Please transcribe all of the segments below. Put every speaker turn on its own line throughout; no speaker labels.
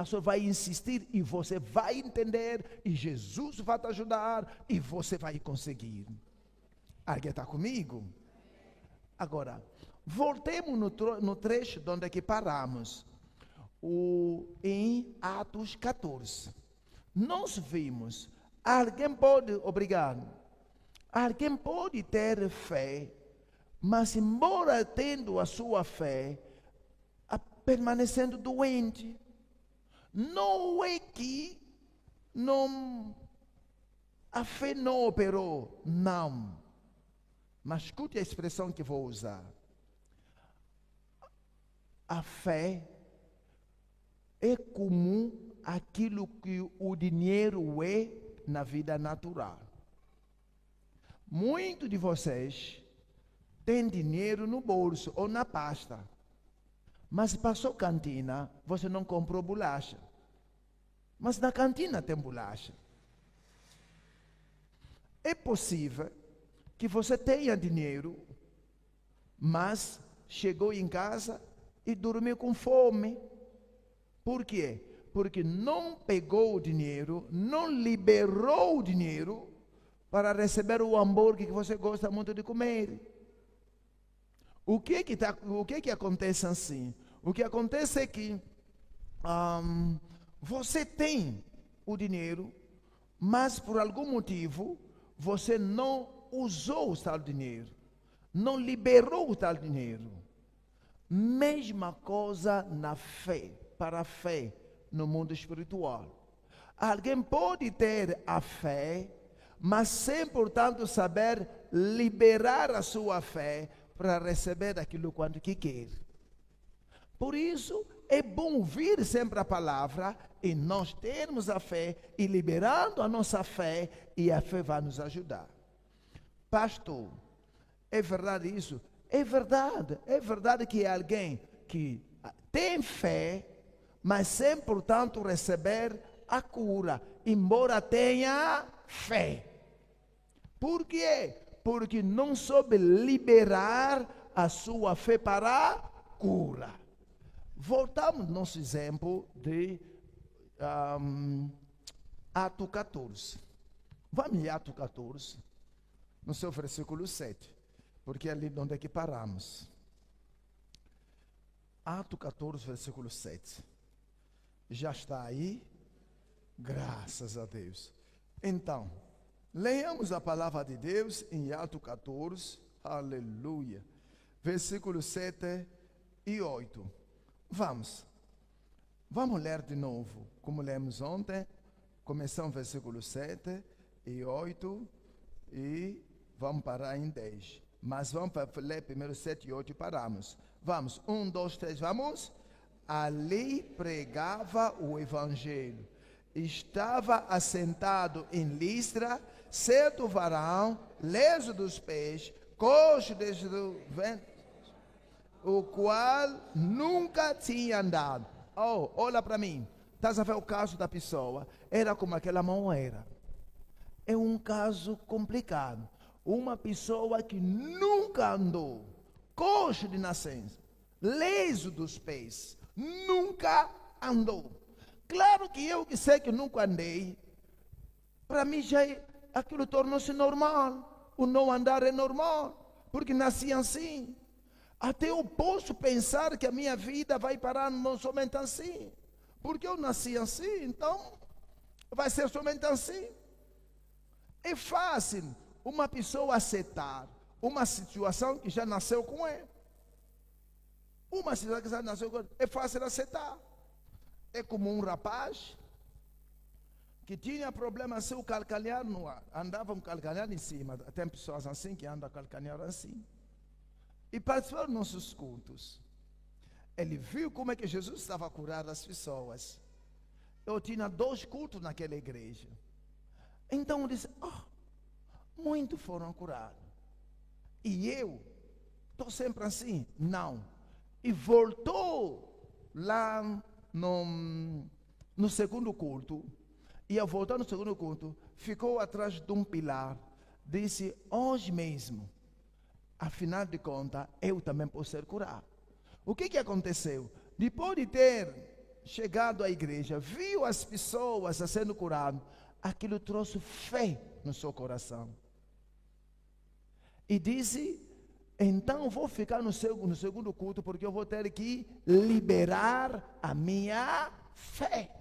pastor vai insistir e você vai entender, e Jesus vai te ajudar, e você vai conseguir. Alguém está comigo? Agora, voltemos no trecho de onde é que paramos, em Atos 14. Nós vimos, alguém pode ter fé, mas embora tendo a sua fé, permanecendo doente. Não é que a fé não operou, não. Mas escute a expressão que vou usar. A fé é comum aquilo que o dinheiro é na vida natural. Muitos de vocês têm dinheiro no bolso ou na pasta, mas passou cantina, você não comprou bolacha. Mas na cantina tem bolacha. É possível que você tenha dinheiro, mas chegou em casa e dormiu com fome. Por quê? Porque não pegou o dinheiro, não liberou o dinheiro para receber o hambúrguer que você gosta muito de comer. O que acontece assim? O que acontece é que você tem o dinheiro, mas por algum motivo você não usou o tal dinheiro, não liberou o tal dinheiro. Mesma coisa na fé, para a fé no mundo espiritual. Alguém pode ter a fé, mas sem, portanto, saber liberar a sua fé para receber aquilo quanto que quer. Por isso, é bom ouvir sempre a palavra e nós termos a fé e liberando a nossa fé, e a fé vai nos ajudar. Pastor, é verdade isso? É verdade que é alguém que tem fé, mas sem, portanto, receber a cura, embora tenha fé. Por quê? Porque não soube liberar a sua fé para a cura. Voltamos ao nosso exemplo de Atos 14. Vamos em Atos 14, no seu versículo 7, porque é ali onde é que paramos. Atos 14, versículo 7. Já está aí? Graças a Deus. Então, leiamos a palavra de Deus em Atos 14, aleluia, versículos 7 e 8. Vamos ler de novo, como lemos ontem. Começamos versículo 7 e 8 e vamos parar em 10. Mas vamos ler primeiro 7 e 8 e paramos. Vamos, 1, 2, 3, vamos. Ali pregava o evangelho. Estava assentado em Listra certo varão, leso dos pés, coxo desde o ventre, o qual nunca tinha andado. Oh, olha para mim. Estás a ver o caso da pessoa? Era como aquela mão era. É um caso complicado. Uma pessoa que nunca andou, coxo de nascença, leso dos pés, nunca andou. Claro que eu que sei que nunca andei, para mim já aquilo tornou-se normal. O não andar é normal, porque nasci assim. Até eu posso pensar que a minha vida vai parar não somente assim, porque eu nasci assim, então vai ser somente assim. É fácil uma pessoa aceitar uma situação que já nasceu com ela. Uma situação que já nasceu com ela, é fácil aceitar. É como um rapaz que tinha problema assim, o calcanhar no ar, andava um calcanhar em cima. Tem pessoas assim que andam calcanhar assim. E participou dos nossos cultos. Ele viu como é que Jesus estava a curar as pessoas. Eu tinha 2 cultos naquela igreja. Então ele disse, muitos foram curados. E eu estou sempre assim? Não. E voltou lá no segundo culto. E ao voltar no segundo culto, ficou atrás de um pilar. Disse, hoje mesmo, afinal de contas, eu também posso ser curado. O que aconteceu? Depois de ter chegado à igreja, viu as pessoas sendo curadas, aquilo trouxe fé no seu coração. E disse, então vou ficar no segundo culto, porque eu vou ter que liberar a minha fé.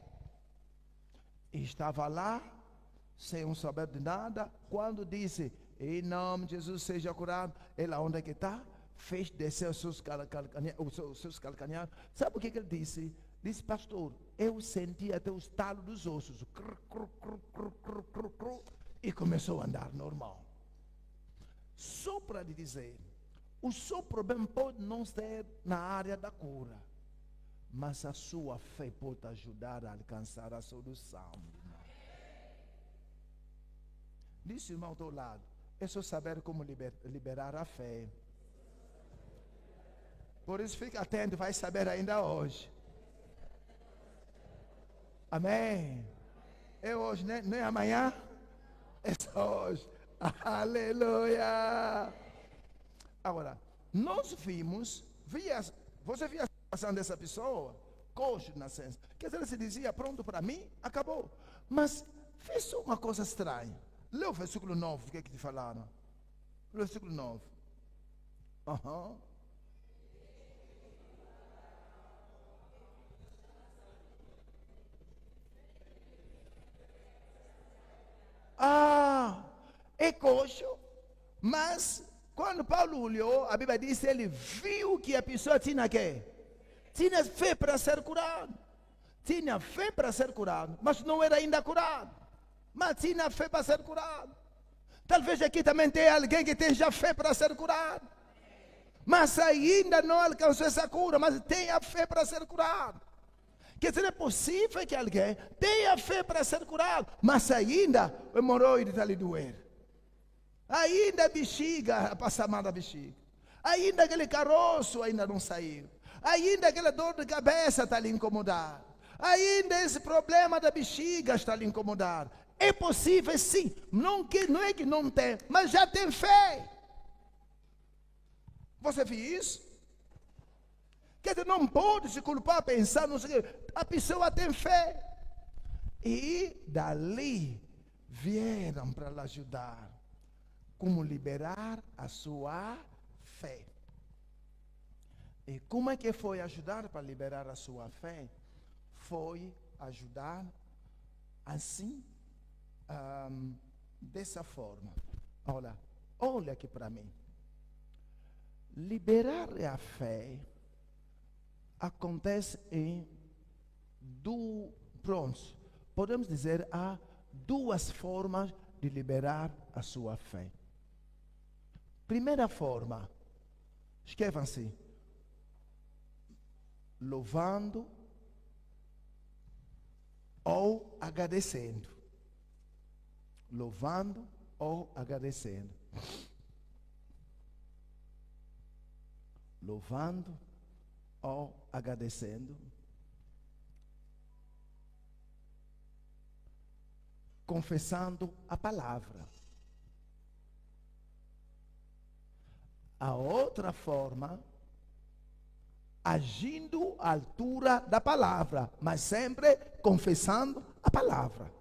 E estava lá, sem saber de nada, quando disse, em nome de Jesus seja curado, ela onde é que está? Fez descer os seus calcanhares. Sabe o que ele disse? Disse, pastor, eu senti até o estalo dos ossos. E começou a andar normal. Só para lhe dizer, o seu problema pode não ser na área da cura, mas a sua fé pode ajudar a alcançar a solução. Disse o irmão do lado, é só saber como liberar a fé. Por isso fica atento, vai saber ainda hoje. Amém. É hoje, né? Não é amanhã? É só hoje. Aleluia. Agora, nós vimos, você via a situação dessa pessoa, coxo de nascença. Quer dizer, ele se dizia, pronto para mim, acabou. Mas fez uma coisa estranha. Lê o versículo 9, o que é que te falaram? O versículo 9. É coxo, mas quando Paulo olhou, a Bíblia diz, ele viu que a pessoa tinha quê? Tinha fé para ser curado. Tinha fé para ser curado, mas não era ainda curado. Mas tinha fé para ser curado. Talvez aqui também tenha alguém que tenha fé para ser curado, mas ainda não alcançou essa cura, mas tenha fé para ser curado. Quer dizer, é possível que alguém tenha fé para ser curado, mas ainda o hemorroide está lhe doer. Ainda a bexiga, a passar mal da bexiga. Ainda aquele caroço ainda não saiu. Ainda aquela dor de cabeça está lhe incomodar. Ainda esse problema da bexiga está lhe incomodar. É possível sim, não é que não tem, mas já tem fé. Você viu isso? Quer dizer, não pode se culpar pensando, a pessoa tem fé. E dali vieram para lhe ajudar. Como liberar a sua fé. E como é que foi ajudar para liberar a sua fé? Foi ajudar assim, dessa forma. Olha aqui para mim. Liberar a fé acontece podemos dizer, há duas formas de liberar a sua fé. Primeira forma, escrevam-se, louvando ou agradecendo. Louvando ou agradecendo. Louvando ou agradecendo. Confessando a palavra. A outra forma, agindo à altura da palavra, mas sempre confessando a palavra.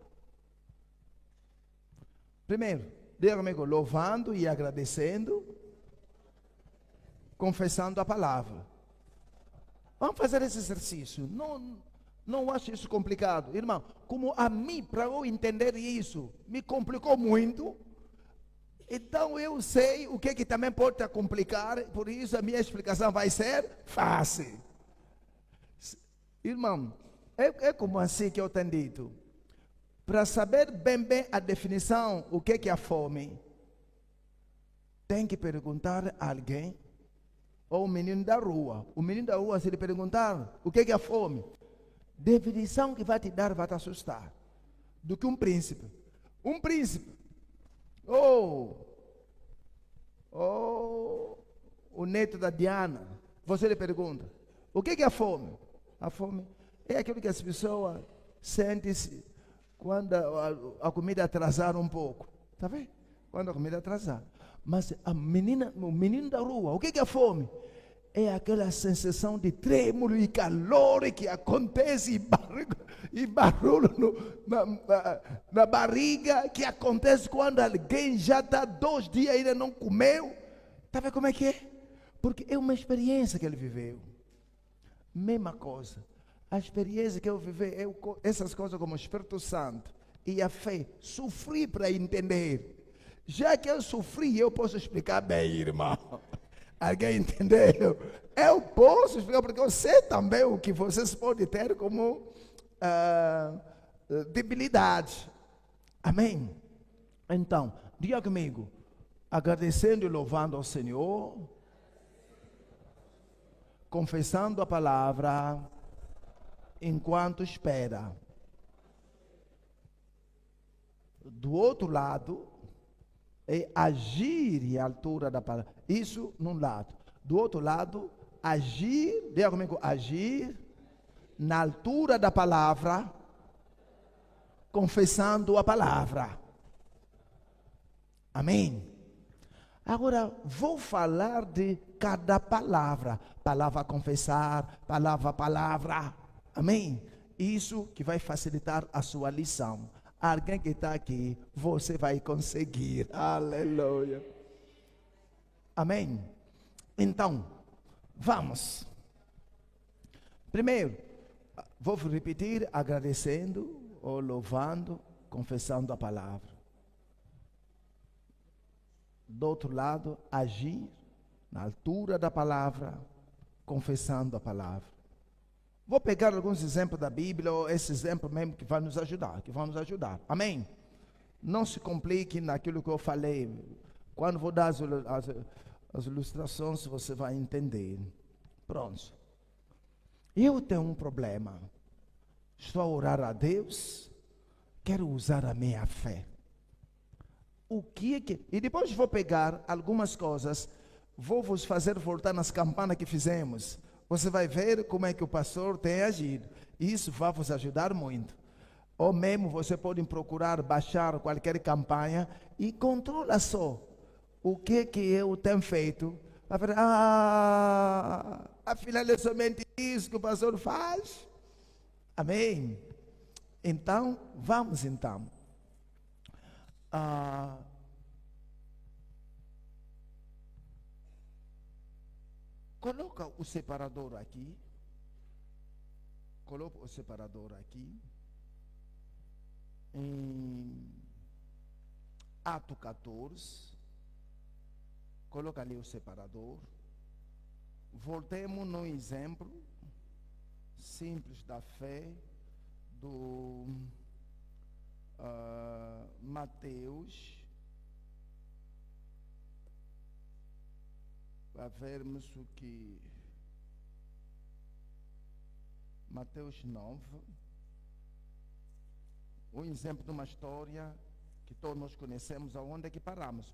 Primeiro, diga comigo, louvando e agradecendo, confessando a palavra. Vamos fazer esse exercício. Não acho isso complicado. Irmão, como a mim, para eu entender isso, me complicou muito. Então eu sei o que também pode te complicar, por isso a minha explicação vai ser fácil. Irmão, é como assim que eu tenho dito. Para saber bem a definição, o que é a fome, tem que perguntar a alguém, ou o menino da rua. O menino da rua, se ele perguntar o que é a fome, definição que vai te dar, vai te assustar. Do que um príncipe. Um príncipe. O neto da Diana, você lhe pergunta, o que é a fome? A fome é aquilo que as pessoas sentem-se quando a comida atrasar um pouco. Está vendo? Quando a comida atrasar. Mas o menino da rua, o que é a fome? é aquela sensação de trêmulo e calor que acontece e barulho na barriga, que acontece quando alguém já está 2 dias e ainda não comeu. Está vendo como é que é? Porque é uma experiência que ele viveu. Mesma coisa. A experiência que eu vivi, essas coisas como o Espírito Santo e a fé, sofri para entender. Já que eu sofri, eu posso explicar bem, irmão. Alguém entendeu? Eu posso explicar, porque eu sei também o que vocês podem ter como debilidade. Amém? Então, diga comigo, agradecendo e louvando ao Senhor, confessando a palavra enquanto espera. Do outro lado, é agir à altura da palavra. Isso num lado. Do outro lado, agir, diga comigo, agir na altura da palavra, confessando a palavra. Amém? Agora, vou falar de cada palavra. Palavra confessar, palavra. Amém? Isso que vai facilitar a sua lição. Alguém que está aqui, você vai conseguir. Aleluia. Amém? Então, vamos. Primeiro, vou repetir, agradecendo, ou louvando, confessando a palavra. Do outro lado, agir na altura da palavra, confessando a palavra. Vou pegar alguns exemplos da Bíblia, ou esse exemplo mesmo que vai nos ajudar, Amém? Não se complique naquilo que eu falei. Quando vou dar as ilustrações, você vai entender. Pronto. Eu tenho um problema. Estou a orar a Deus, quero usar a minha fé. E depois vou pegar algumas coisas, vou vos fazer voltar nas campanas que fizemos. Você vai ver como é que o pastor tem agido. Isso vai vos ajudar muito. Ou mesmo você pode procurar baixar qualquer campanha e controla só o que eu tenho feito. Vai ver, afinal é somente isso que o pastor faz. Amém? Então, vamos então. Coloca o separador aqui. Coloca o separador aqui. Em Ato 14. Coloca ali o separador. Voltemos no exemplo simples da fé do Mateus. Para vermos o que Mateus 9, um exemplo de uma história que todos nós conhecemos. Aonde é que paramos?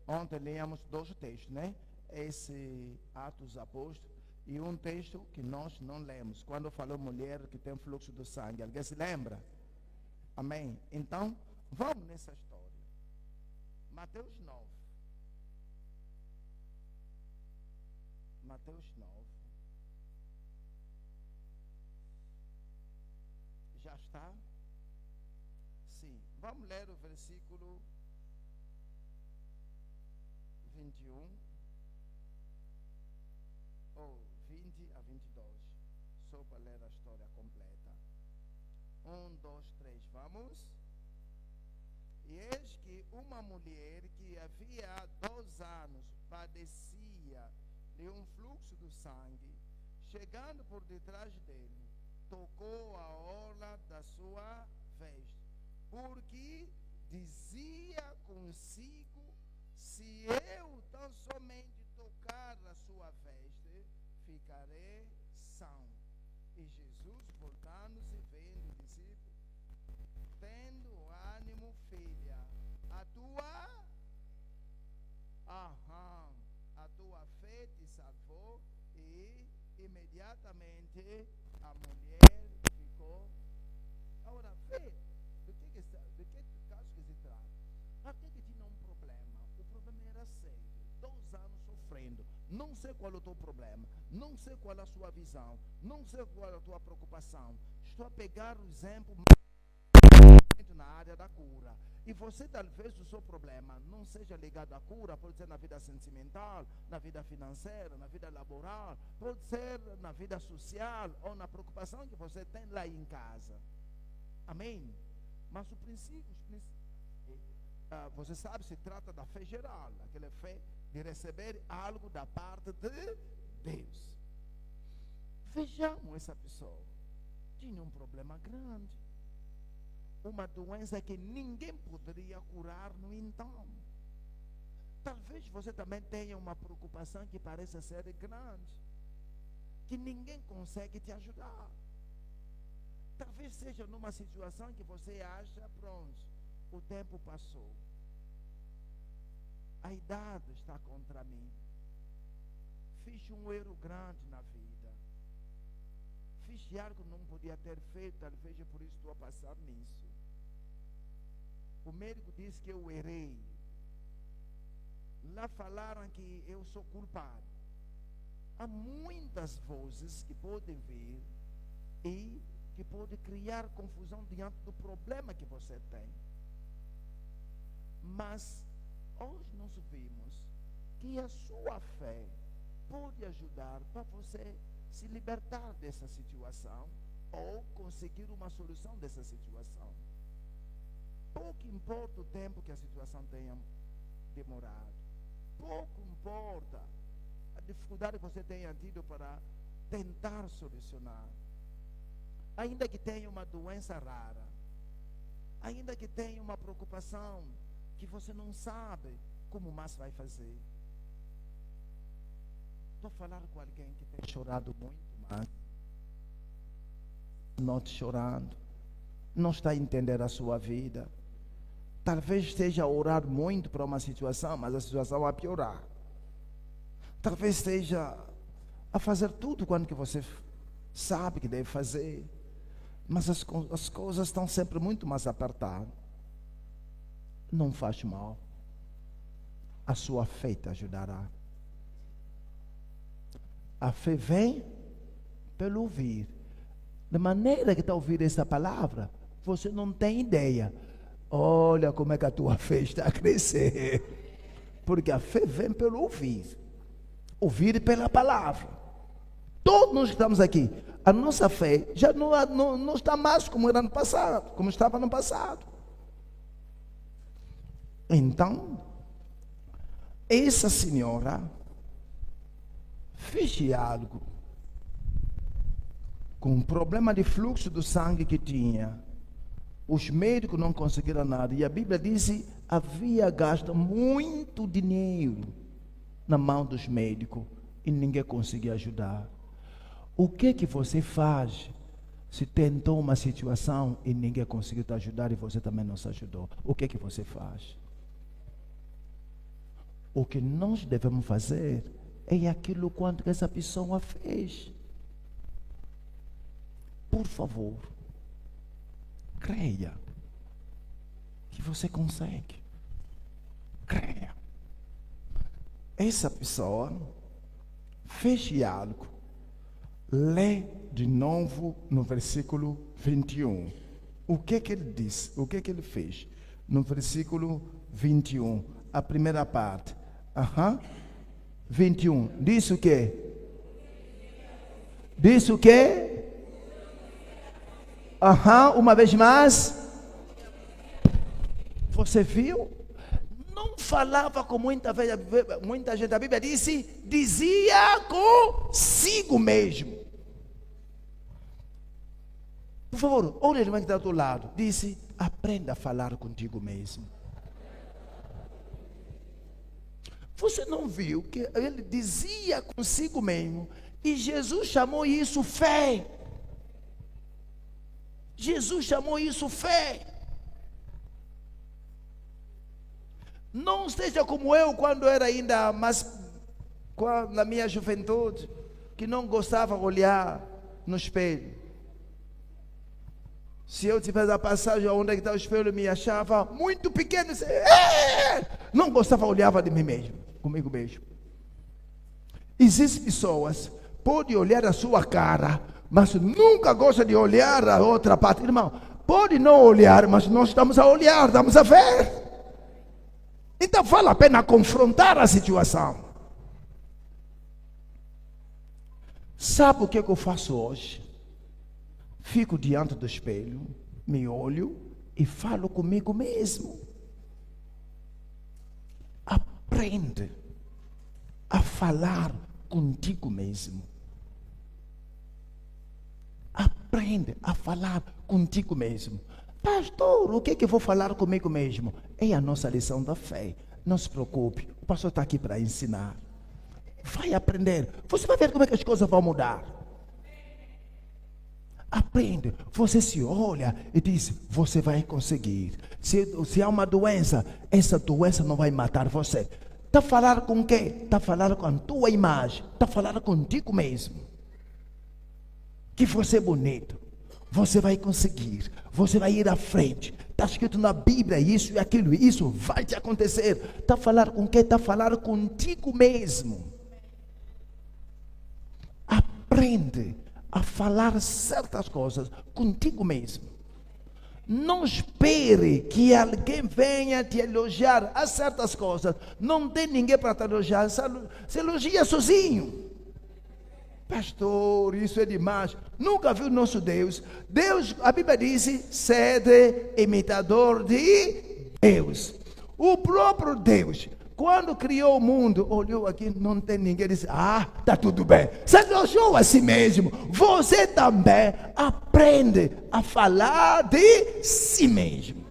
Ontem lemos 2 textos, né? Esse Atos dos Apóstolos e um texto que nós não lemos, quando falou mulher que tem fluxo do sangue. Alguém se lembra? Amém? Então, vamos nessa história. Mateus 9. Mateus 9. Já está? Sim. Vamos ler o versículo 21, ou 20 a 22. Só para ler a história completa. 1, 2, 3, vamos. E eis que uma mulher que havia 2 anos padecia de um fluxo do sangue, chegando por detrás dele, tocou a orla da sua veste, porque dizia consigo: se eu tão somente tocar a sua veste, ficarei são. E Jesus, voltando-se, vendo o discípulo, tendo ânimo, filha, a tua fé te salvou, e imediatamente a mulher ficou. Agora, fé, do que caso que se trata? Até que tinha um problema. O problema era sério. 2 anos sofrendo. não sei qual é o teu problema, não sei qual é a sua visão, não sei qual é a tua preocupação. Estou a pegar o exemplo na área da cura. E você, talvez, o seu problema não seja ligado à cura, pode ser na vida sentimental, na vida financeira, na vida laboral, pode ser na vida social ou na preocupação que você tem lá em casa. Amém? Mas o princípio, você sabe, se trata da fé geral, aquela fé de receber algo da parte de Deus. Vejamos essa pessoa. Tinha um problema grande. Uma doença que ninguém poderia curar, no entanto. Talvez você também tenha uma preocupação que parece ser grande, que ninguém consegue te ajudar. Talvez seja numa situação que você acha, pronto, o tempo passou. A idade está contra mim. Fiz um erro grande na vida. Fiz algo que não podia ter feito, talvez é por isso estou a passar nisso. O médico disse que eu errei. Lá falaram que eu sou culpado. Há muitas vozes que podem vir e que podem criar confusão diante do problema que você tem. Mas hoje nós vimos que a sua fé pode ajudar para você se libertar dessa situação ou conseguir uma solução dessa situação. Pouco importa o tempo que a situação tenha demorado. Pouco importa a dificuldade que você tenha tido para tentar solucionar. Ainda que tenha uma doença rara, ainda que tenha uma preocupação que você não sabe como mais vai fazer. Estou a falar com alguém que tem chorado muito, mas não chorando, não está a entender a sua vida. Talvez esteja a orar muito para uma situação, mas a situação vai piorar. Talvez esteja a fazer tudo quanto que você sabe que deve fazer, mas as coisas estão sempre muito mais apertadas. Não faz mal. A sua fé te ajudará. A fé vem pelo ouvir. Da maneira que está a ouvir essa palavra, você não tem ideia. Olha como é que a tua fé está a crescer. Porque a fé vem pelo ouvir. Ouvir pela palavra. Todos nós que estamos aqui, a nossa fé já não está mais como era no passado, como estava no passado. Então, essa senhora fez algo com um problema de fluxo do sangue que tinha. Os médicos não conseguiram nada. E a Bíblia diz que havia gasto muito dinheiro na mão dos médicos e ninguém conseguia ajudar. O que você faz se tentou uma situação e ninguém conseguiu te ajudar e você também não se ajudou? O que você faz? O que nós devemos fazer é aquilo quanto que essa pessoa fez. Por favor, creia que você consegue. Creia. Essa pessoa fez algo. Lê de novo no versículo 21. O que ele disse? O que ele fez? No versículo 21, a primeira parte. 21. Diz o quê? Diz o quê? Uma vez mais. Você viu? Não falava com muita gente. A Bíblia dizia consigo mesmo. Por favor, olha a irmã que está do lado. Disse, aprenda a falar contigo mesmo. Você não viu que ele dizia consigo mesmo? E Jesus chamou isso fé. Jesus chamou isso fé. Não seja como eu quando era ainda na minha juventude, que não gostava de olhar no espelho. Se eu tivesse a passagem onde está o espelho, me achava muito pequeno. Não gostava, olhava de mim mesmo, comigo mesmo. Existem pessoas, pode olhar a sua cara, mas nunca gosta de olhar a outra parte. Irmão, pode não olhar, mas nós estamos a olhar, estamos a ver. Então vale a pena confrontar a situação. Sabe o que eu faço hoje? Fico diante do espelho, me olho e falo comigo mesmo. Aprende a falar contigo mesmo. Aprende a falar contigo mesmo. Pastor, o que é que eu vou falar comigo mesmo? É a nossa lição da fé. Não se preocupe, o pastor está aqui para ensinar. Vai aprender. Você vai ver como é que as coisas vão mudar. Aprende. Você se olha e diz, você vai conseguir. Se há uma doença, essa doença não vai matar você. Está a falar com quem? Está a falar com a tua imagem. Está a falar contigo mesmo. Que você é bonito. Você vai conseguir. Você vai ir à frente. Está escrito na Bíblia isso e aquilo. Isso vai te acontecer. Está a falar com quem? Está a falar contigo mesmo. Aprende a falar certas coisas contigo mesmo. Não espere que alguém venha te elogiar a certas coisas. Não tem ninguém para te elogiar. Se elogia sozinho. Pastor, isso é demais. Nunca viu nosso Deus. Deus, a Bíblia diz, sede imitador de Deus. O próprio Deus, quando criou o mundo, olhou aqui, não tem ninguém, disse, está tudo bem. Se elogiou a si mesmo. Você também aprende a falar de si mesmo.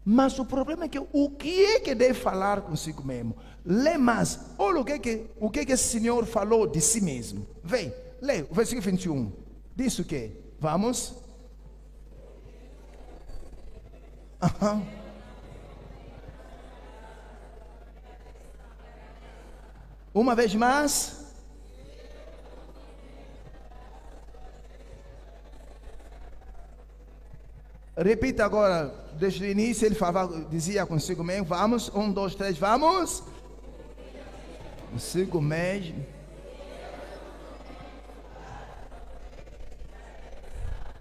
Mas o problema é que o que deve falar consigo mesmo? Lê mais. Olha o que esse Senhor falou de si mesmo. Vem, lê o versículo 21. Diz o que? Vamos. Uma vez mais. Repita agora, desde o início ele falava, dizia consigo mesmo, vamos, 1, 2, 3, vamos. Consigo mesmo.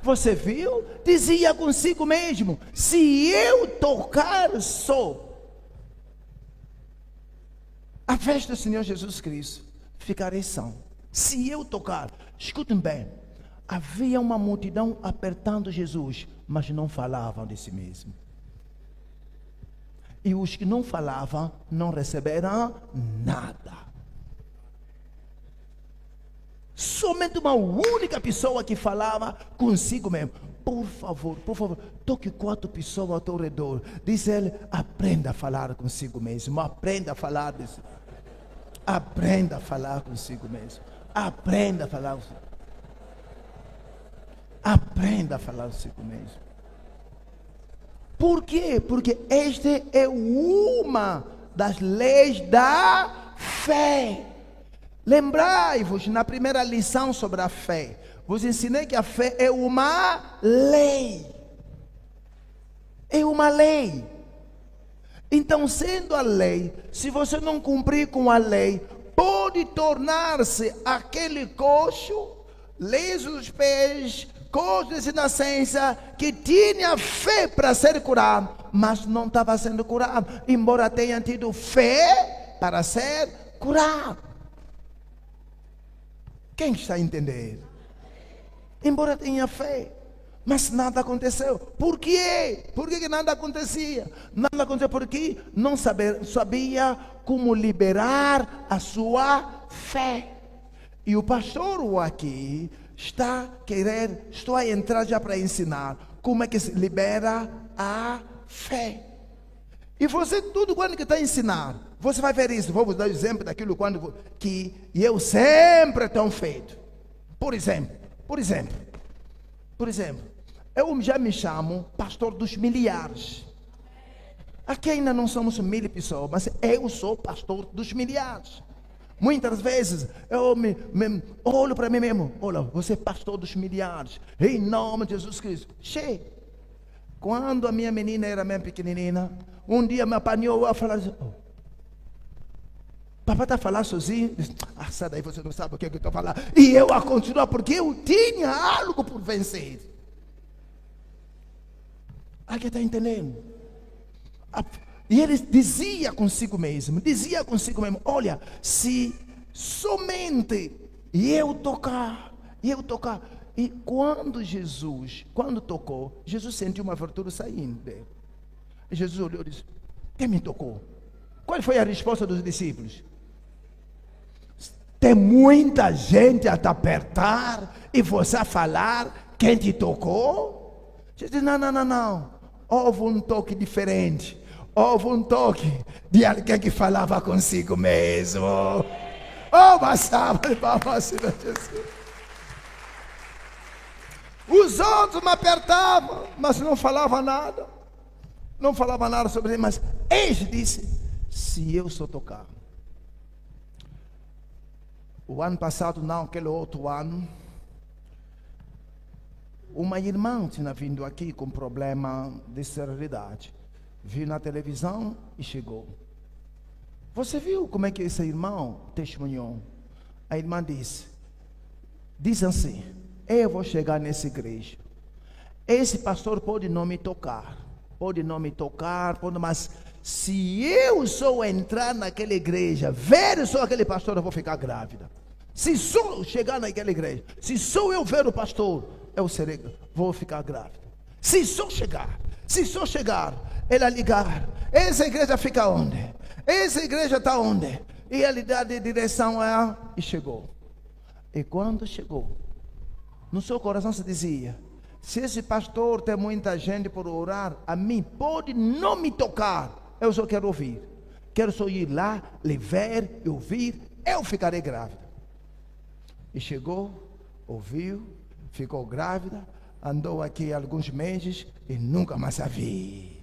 Você viu? Dizia consigo mesmo, se eu tocar só a festa do Senhor Jesus Cristo, ficarei são. Se eu tocar, escutem bem, havia uma multidão apertando Jesus, mas não falavam de si mesmo. E os que não falavam, não receberam nada. Somente uma única pessoa que falava consigo mesmo. Por favor, toque 4 pessoas ao teu redor. Diz ele, aprenda a falar consigo mesmo. Aprenda a falar disso. Aprenda a falar consigo mesmo. Aprenda a falar consigo. Aprenda a falar consigo mesmo. Por quê? Porque esta é uma das leis da fé. Lembrai-vos, na primeira lição sobre a fé, vos ensinei que a fé é uma lei. É uma lei. Então, sendo a lei, se você não cumprir com a lei, pode tornar-se aquele coxo, liso dos pés, coxo de nascença, que tinha fé para ser curado, mas não estava sendo curado, embora tenha tido fé para ser curado. Quem está a entender? Embora tenha fé, mas nada aconteceu. Por quê? Por que nada acontecia? Nada aconteceu porque não sabia como liberar a sua fé. E o pastor aqui estou a entrar já para ensinar como é que se libera a fé. E você, tudo quando que está a ensinar, você vai ver isso. Vou vos dar exemplo daquilo que eu sempre tenho feito. Por exemplo, eu já me chamo pastor dos milhares. Aqui ainda não somos 1000 pessoas, mas eu sou pastor dos milhares. Muitas vezes eu me olho para mim mesmo. Olha, você é pastor dos milhares. Em nome de Jesus Cristo. Quando a minha menina era bem pequenina, um dia me apanhou a falar assim, Papai está falando sozinho. Diz, sai daí, você não sabe o que eu estou falando. E eu a continuar, porque eu tinha algo por vencer. Alguém está entendendo? E ele dizia consigo mesmo, olha, se somente eu tocar. E quando tocou, Jesus sentiu uma abertura saindo dele. E Jesus olhou e disse, quem me tocou? Qual foi a resposta dos discípulos? Tem muita gente a te apertar e você a falar, quem te tocou? Jesus disse, não. Houve um toque diferente. Houve um toque de alguém que falava consigo mesmo. Uma salva de palmas, Senhor Jesus. Os outros me apertavam, mas não falavam nada. Não falava nada sobre ele, mas ele disse, se eu só tocar. O ano passado, não, aquele outro ano, uma irmã tinha vindo aqui com problema de esterilidade. Viu na televisão e chegou. Você viu como é que esse irmão testemunhou? A irmã diz assim, eu vou chegar nessa igreja. Esse pastor pode não me tocar, mas se eu só entrar naquela igreja, ver só aquele pastor, eu vou ficar grávida. Se só chegar naquela igreja, se só eu ver o pastor, vou ficar grávida. Se só chegar, ela ligar, essa igreja fica onde? Essa igreja está onde? E ele dá de direção a ela e chegou. E quando chegou, no seu coração se dizia, se esse pastor tem muita gente por orar, a mim pode não me tocar, eu só quero ouvir. Quero só ir lá, lhe ver e ouvir, eu ficarei grávida. E chegou, ouviu, ficou grávida, andou aqui alguns meses e nunca mais a vi.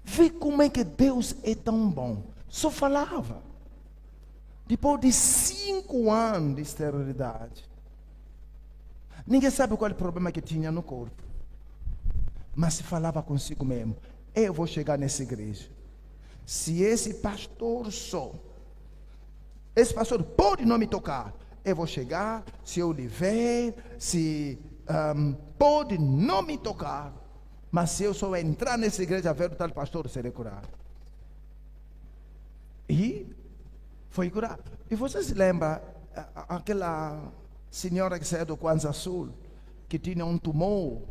Vê como é que Deus é tão bom. Só falava. Depois de 5 anos de esterilidade. Ninguém sabe qual é o problema que tinha no corpo. Mas se falava consigo mesmo. Eu vou chegar nessa igreja. Se esse pastor pode não me tocar. Eu vou chegar, se eu lhe ver, se pode não me tocar. Mas se eu só entrar nessa igreja ver o tal pastor, eu serei curado. E foi curado. E você se lembra aquela senhora que saiu do Kwanzaa Sul, que tinha um tumor?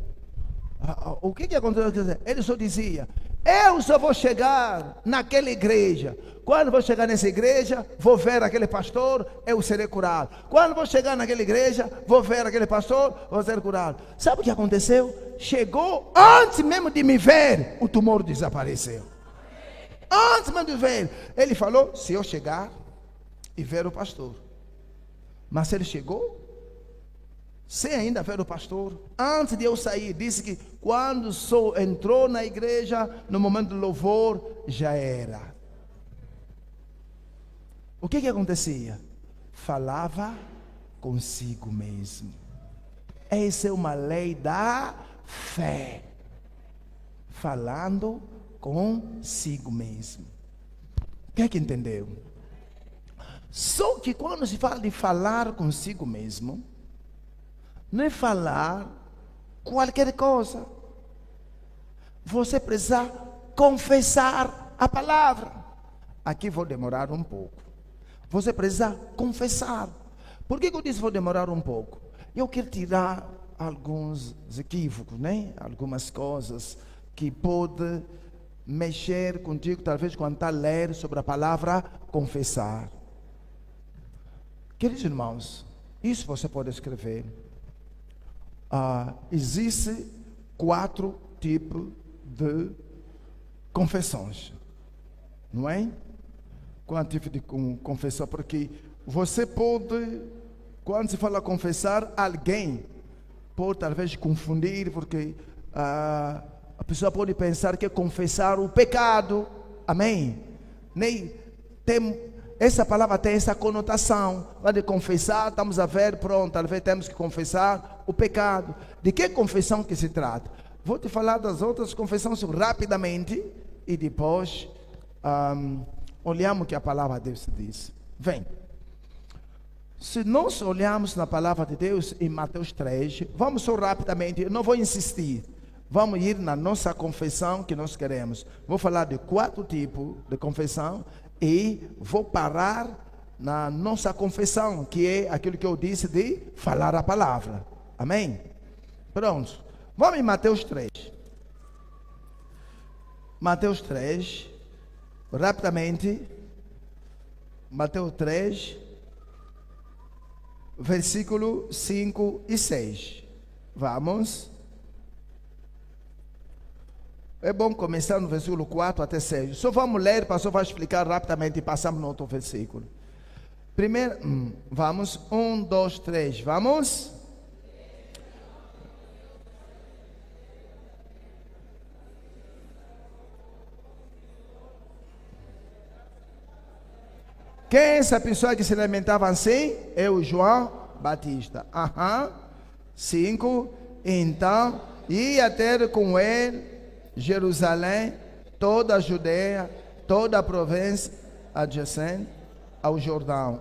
O que aconteceu? Ele só dizia, eu só vou chegar naquela igreja. Quando vou chegar nessa igreja, vou ver aquele pastor, eu serei curado. Quando vou chegar naquela igreja, vou ver aquele pastor, vou ser curado. Sabe o que aconteceu? Chegou, antes mesmo de me ver, o tumor desapareceu. Antes mesmo de ver, ele falou, se eu chegar e ver o pastor. Mas ele chegou, sem ainda ver o pastor, antes de eu sair, disse que quando só entrou na igreja, no momento do louvor, já era. O que acontecia? Falava consigo mesmo. Essa é uma lei da fé. Falando consigo mesmo. Quem é que entendeu? Só que quando se fala de falar consigo mesmo, não é falar qualquer coisa. Você precisa confessar a palavra. Aqui vou demorar um pouco. Você precisa confessar. Por que eu disse vou demorar um pouco? Eu quero tirar alguns equívocos, né? Algumas coisas que podem mexer contigo, talvez quando está a ler sobre a palavra confessar. Queridos irmãos, isso você pode escrever. Existem 4 tipos de confissões, não é? 4 tipos de confissão, porque você pode, quando se fala confessar, alguém pode talvez confundir, porque a pessoa pode pensar que é confessar o pecado, amém? Nem tem, essa palavra tem essa conotação, de confessar, estamos a ver, pronto, talvez temos que confessar o pecado. De que confissão que se trata? Vou te falar das outras confissões rapidamente e depois olhamos o que a palavra de Deus diz. Vem. Se nós olharmos na palavra de Deus em Mateus 3, vamos só rapidamente, eu não vou insistir. Vamos ir na nossa confissão que nós queremos. Vou falar de 4 tipos de confissão e vou parar na nossa confissão, que é aquilo que eu disse de falar a palavra. Amém? Pronto. Vamos em Mateus 3. Mateus 3, rapidamente. Mateus 3, versículo 5 e 6. Vamos. É bom começar no versículo 4 até 6. Só vamos ler, pastor vai explicar rapidamente e passamos no outro versículo. Primeiro, vamos. 1, 2, 3. Vamos. Quem é essa pessoa que se lamentava assim? É o João Batista. 5. Então, ia ter com ele Jerusalém, toda a Judeia, toda a província adjacente ao Jordão.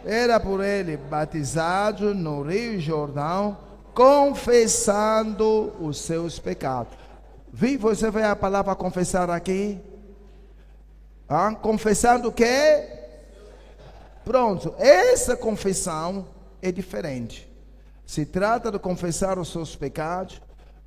Era por ele batizado no Rio Jordão, confessando os seus pecados. Você vê a palavra confessar aqui? Confessando o quê? Pronto, essa confissão é diferente. Se trata de confessar os seus pecados,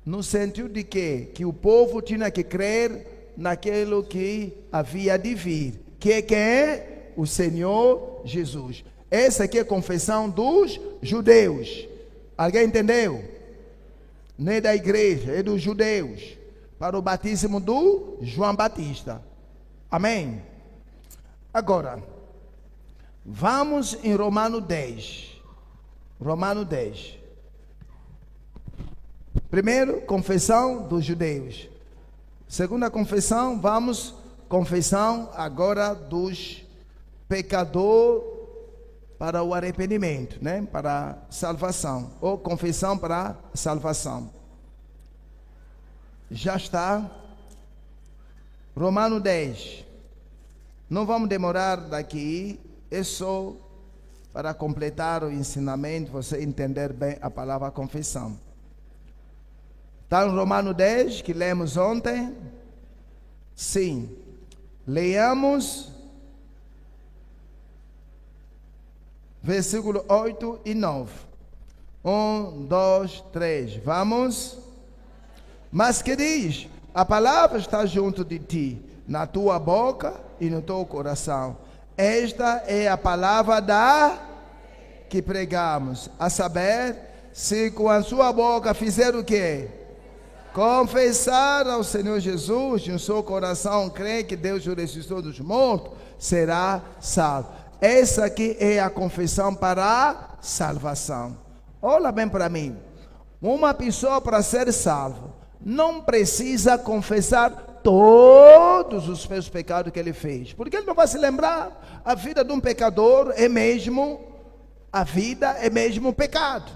no sentido de que o povo tinha que crer naquilo que havia de vir, que é quem é? O Senhor Jesus. Essa aqui é a confissão dos judeus. Alguém entendeu? Não é da igreja, é dos judeus. Para o batismo do João Batista. Amém? Agora, vamos em Romano 10. Romano 10. Primeiro, confissão dos judeus. Segunda confissão, confissão agora dos pecadores para o arrependimento, né? Para salvação. Ou confissão para salvação. Já está. Romano 10. Não vamos demorar daqui. É só para completar o ensinamento, você entender bem a palavra confissão. Está em Romano 10, que lemos ontem? Sim. Leamos versículo 8 e 9. 1, 2, 3. Vamos. Mas que diz? A palavra está junto de ti, na tua boca e no teu coração. Esta é a palavra que pregamos. A saber, se com a sua boca fizer o quê? Confessar ao Senhor Jesus, e no seu coração crer que Deus o ressuscitou dos mortos, será salvo. Essa aqui é a confissão para a salvação. Olha bem para mim. Uma pessoa, para ser salvo, não precisa confessar todos os seus pecados que ele fez, porque ele não vai se lembrar. A vida de um pecador é mesmo pecado.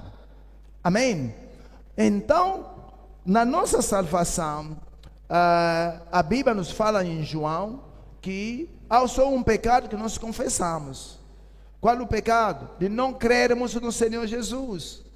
Amém? Então, na nossa salvação, a Bíblia nos fala em João que há só um pecado que nós confessamos. Qual o pecado? De não crermos no Senhor Jesus.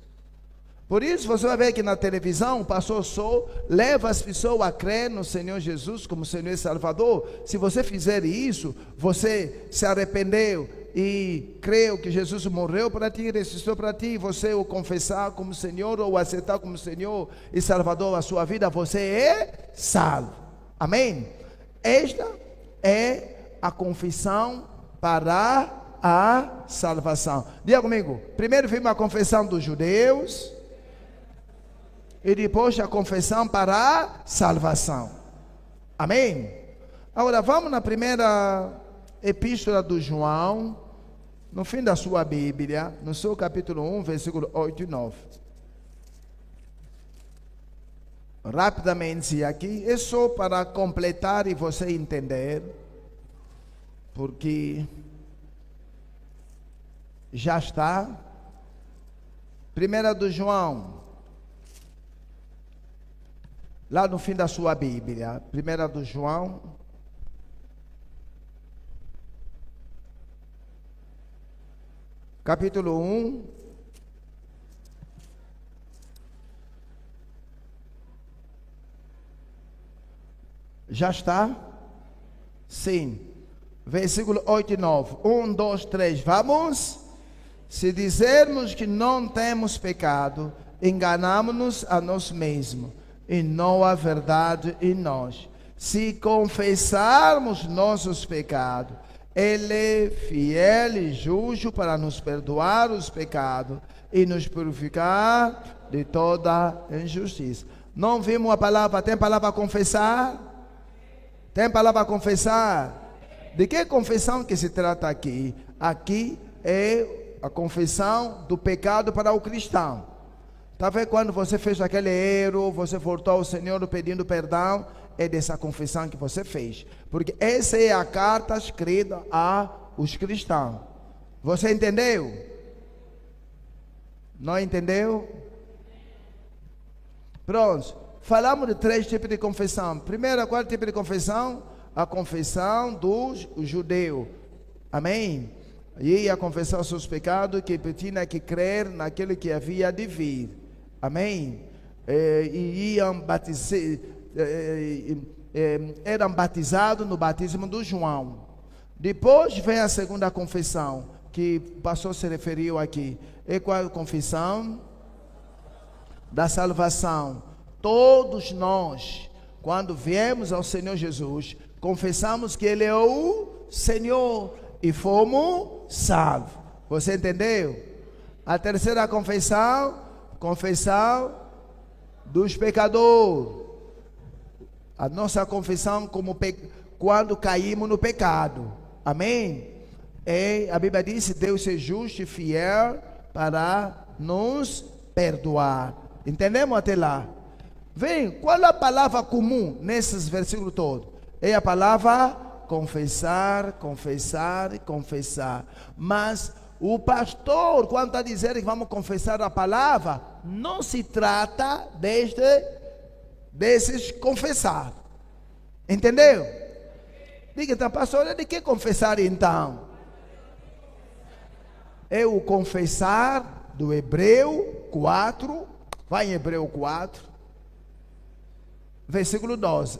Por isso você vai ver que na televisão o pastor só leva as pessoas a crer no Senhor Jesus como Senhor e Salvador. Se você fizer isso, você se arrependeu e creu que Jesus morreu para ti, ressuscitou para ti, você o confessar como Senhor ou aceitar como Senhor e Salvador a sua vida, você é salvo. Amém? Esta é a confissão para a salvação. Diga comigo, primeiro vimos a confissão dos judeus e depois a confissão para a salvação. Amém? Agora vamos na primeira epístola do João, no fim da sua Bíblia, no seu capítulo 1, versículo 8 e 9. Rapidamente aqui, é só para completar e você entender, porque já está. Primeira do João, lá no fim da sua Bíblia, primeira do João, capítulo 1. Já está? Sim. Versículo 8 e 9. 1, 2, 3. Vamos? Se dizermos que não temos pecado, enganamos-nos a nós mesmos, e não há verdade em nós. Se confessarmos nossos pecados, Ele é fiel e justo para nos perdoar os pecados e nos purificar de toda injustiça. Não vimos a palavra? Tem palavra a confessar? Tem palavra a confessar? De que confissão que se trata aqui? Aqui é a confissão do pecado para o cristão. Talvez quando você fez aquele erro, você voltou ao Senhor pedindo perdão, é dessa confissão que você fez. Porque essa é a carta escrita aos cristãos. Você entendeu? Não entendeu? Pronto. Falamos de 3 tipos de confissão. Primeiro, qual tipo de confissão? A confissão dos judeus. Amém? E a confessão dos seus pecados, que tinha que crer naquilo que havia de vir. Amém? E iam batizar, eram batizados no batismo do João. Depois vem a segunda confissão, que o pastor se referiu aqui. É qual a confissão? Da salvação. Todos nós, quando viemos ao Senhor Jesus, confessamos que Ele é o Senhor e fomos salvos. Você entendeu? A terceira confissão, confissão dos pecadores. A nossa confissão quando caímos no pecado. Amém? A Bíblia diz que Deus é justo e fiel para nos perdoar. Entendemos até lá? Vem, qual é a palavra comum nesses versículos todos? É a palavra confessar, confessar e confessar. Mas o pastor, quando está dizendo que vamos confessar a palavra, não se trata desses confessar. Entendeu? Diga, então, pastor, é de que confessar então? É o confessar do Hebreu 4, vai em Hebreu 4. Versículo 12.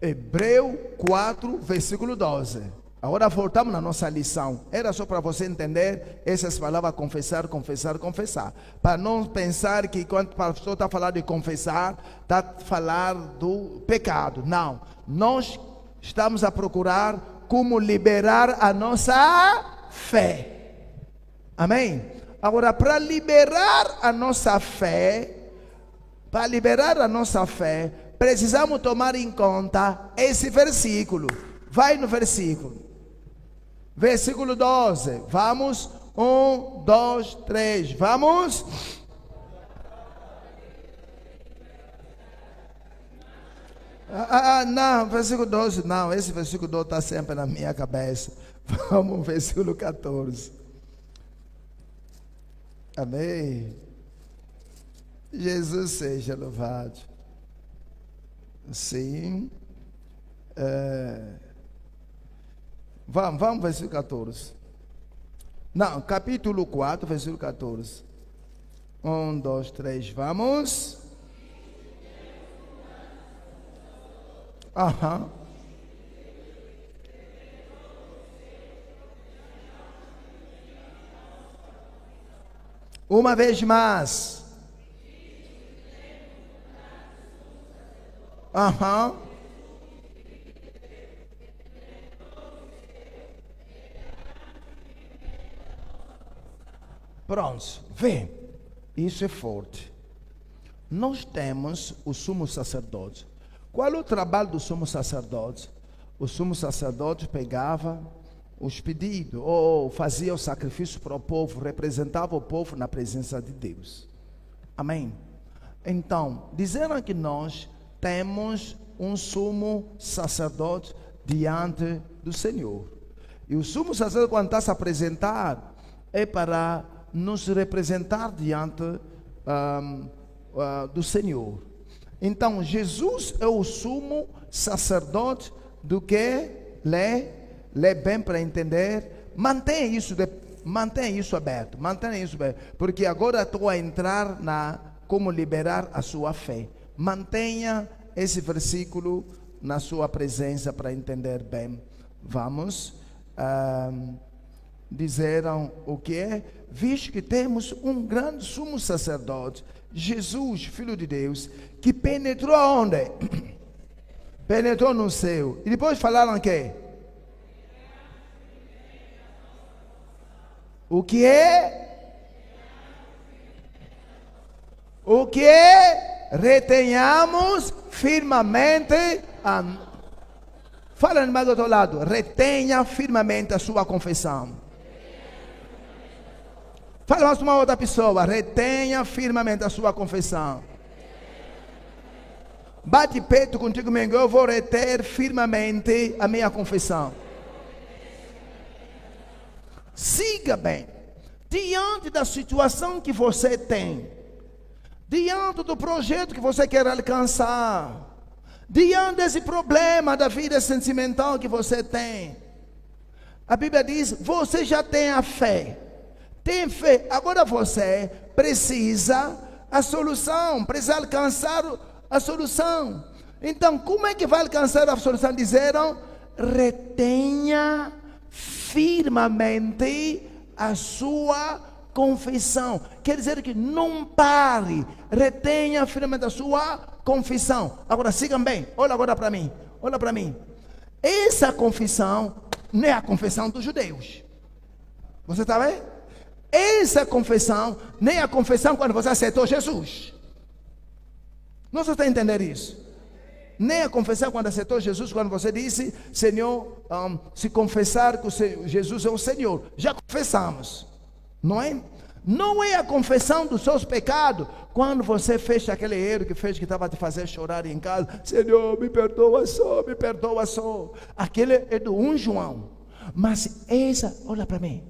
Hebreu 4, versículo 12. Agora voltamos na nossa lição. Era só para você entender essas palavras: confessar, confessar, confessar. Para não pensar que quando o pastor está falando de confessar, está falando do pecado. Não. Nós estamos a procurar como liberar a nossa fé. Amém? Agora, para liberar a nossa fé, precisamos tomar em conta esse versículo. Vai no versículo. Versículo 12. Vamos. 1, 2, 3. Vamos. Não, versículo 12 não. Esse versículo 12 está sempre na minha cabeça. Vamos, versículo 14. Amém. Jesus seja louvado. Sim. Vamos, versículo 14. Não, capítulo 4, versículo 14. 1, 2, 3, vamos. Aham. Uma vez mais. Aham. Pronto, vem. Isso é forte. Nós temos o sumo sacerdote. Qual é o trabalho do sumo sacerdote? O sumo sacerdote pegava os pedidos, ou fazia o sacrifício para o povo, representava o povo na presença de Deus. Amém? Então, disseram que nós temos um sumo sacerdote diante do Senhor. E o sumo sacerdote, quando está se apresentar, é para nos representar diante do Senhor. Então, Jesus é o sumo sacerdote do que? Lê bem para entender. mantenha isso aberto, porque agora estou a entrar na como liberar a sua fé. Mantenha esse versículo na sua presença para entender bem. Vamos dizer o que é? Visto que temos um grande sumo sacerdote, Jesus, Filho de Deus, que penetrou aonde? Penetrou no céu. E depois falaram o quê? O que é? O que é? Retenhamos firmemente Fala mais do outro lado. Retenha firmemente a sua confissão. Fala mais uma outra pessoa. Retenha firmemente a sua confissão. Bate peito contigo, meu irmão. Eu vou reter firmemente a minha confissão. Siga bem. Diante da situação que você tem, diante do projeto que você quer alcançar, diante desse problema da vida sentimental que você tem, a Bíblia diz: você já tem a fé. Tem fé. Agora você precisa a solução, precisa alcançar a solução. Então, como é que vai alcançar a solução? Disseram: retenha firmemente a sua confissão. Quer dizer que não pare, retenha firmemente a sua confissão. Agora sigam bem, olha agora para mim, olha para mim. Essa confissão não é a confissão dos judeus. Você está vendo? Essa confissão nem é a confissão quando você aceitou Jesus. Não você está entendendo isso? Nem a confissão quando aceitou Jesus, quando você disse: Senhor, se confessar que Jesus é o Senhor, já confessamos, não é? Não é a confissão dos seus pecados, quando você fez aquele erro que fez que estava te fazer chorar em casa: Senhor, me perdoa só, me perdoa só. Aquele é do 1 João. Mas essa, olha para mim,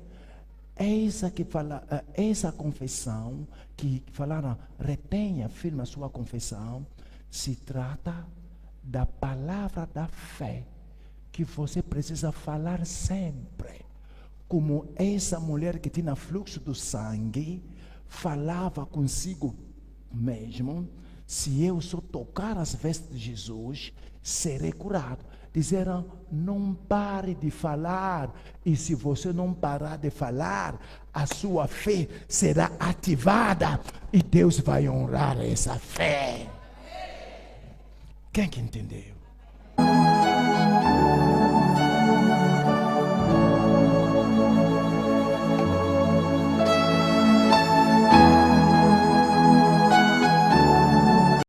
essa que fala, essa confissão que falaram, retenha firme a sua confissão, se trata da palavra da fé que você precisa falar sempre. Como essa mulher que tinha fluxo do sangue falava consigo mesmo: se eu só tocar as vestes de Jesus, serei curado. Disseram: não pare de falar, e se você não parar de falar, a sua fé será ativada e Deus vai honrar essa fé. Quem que entendeu?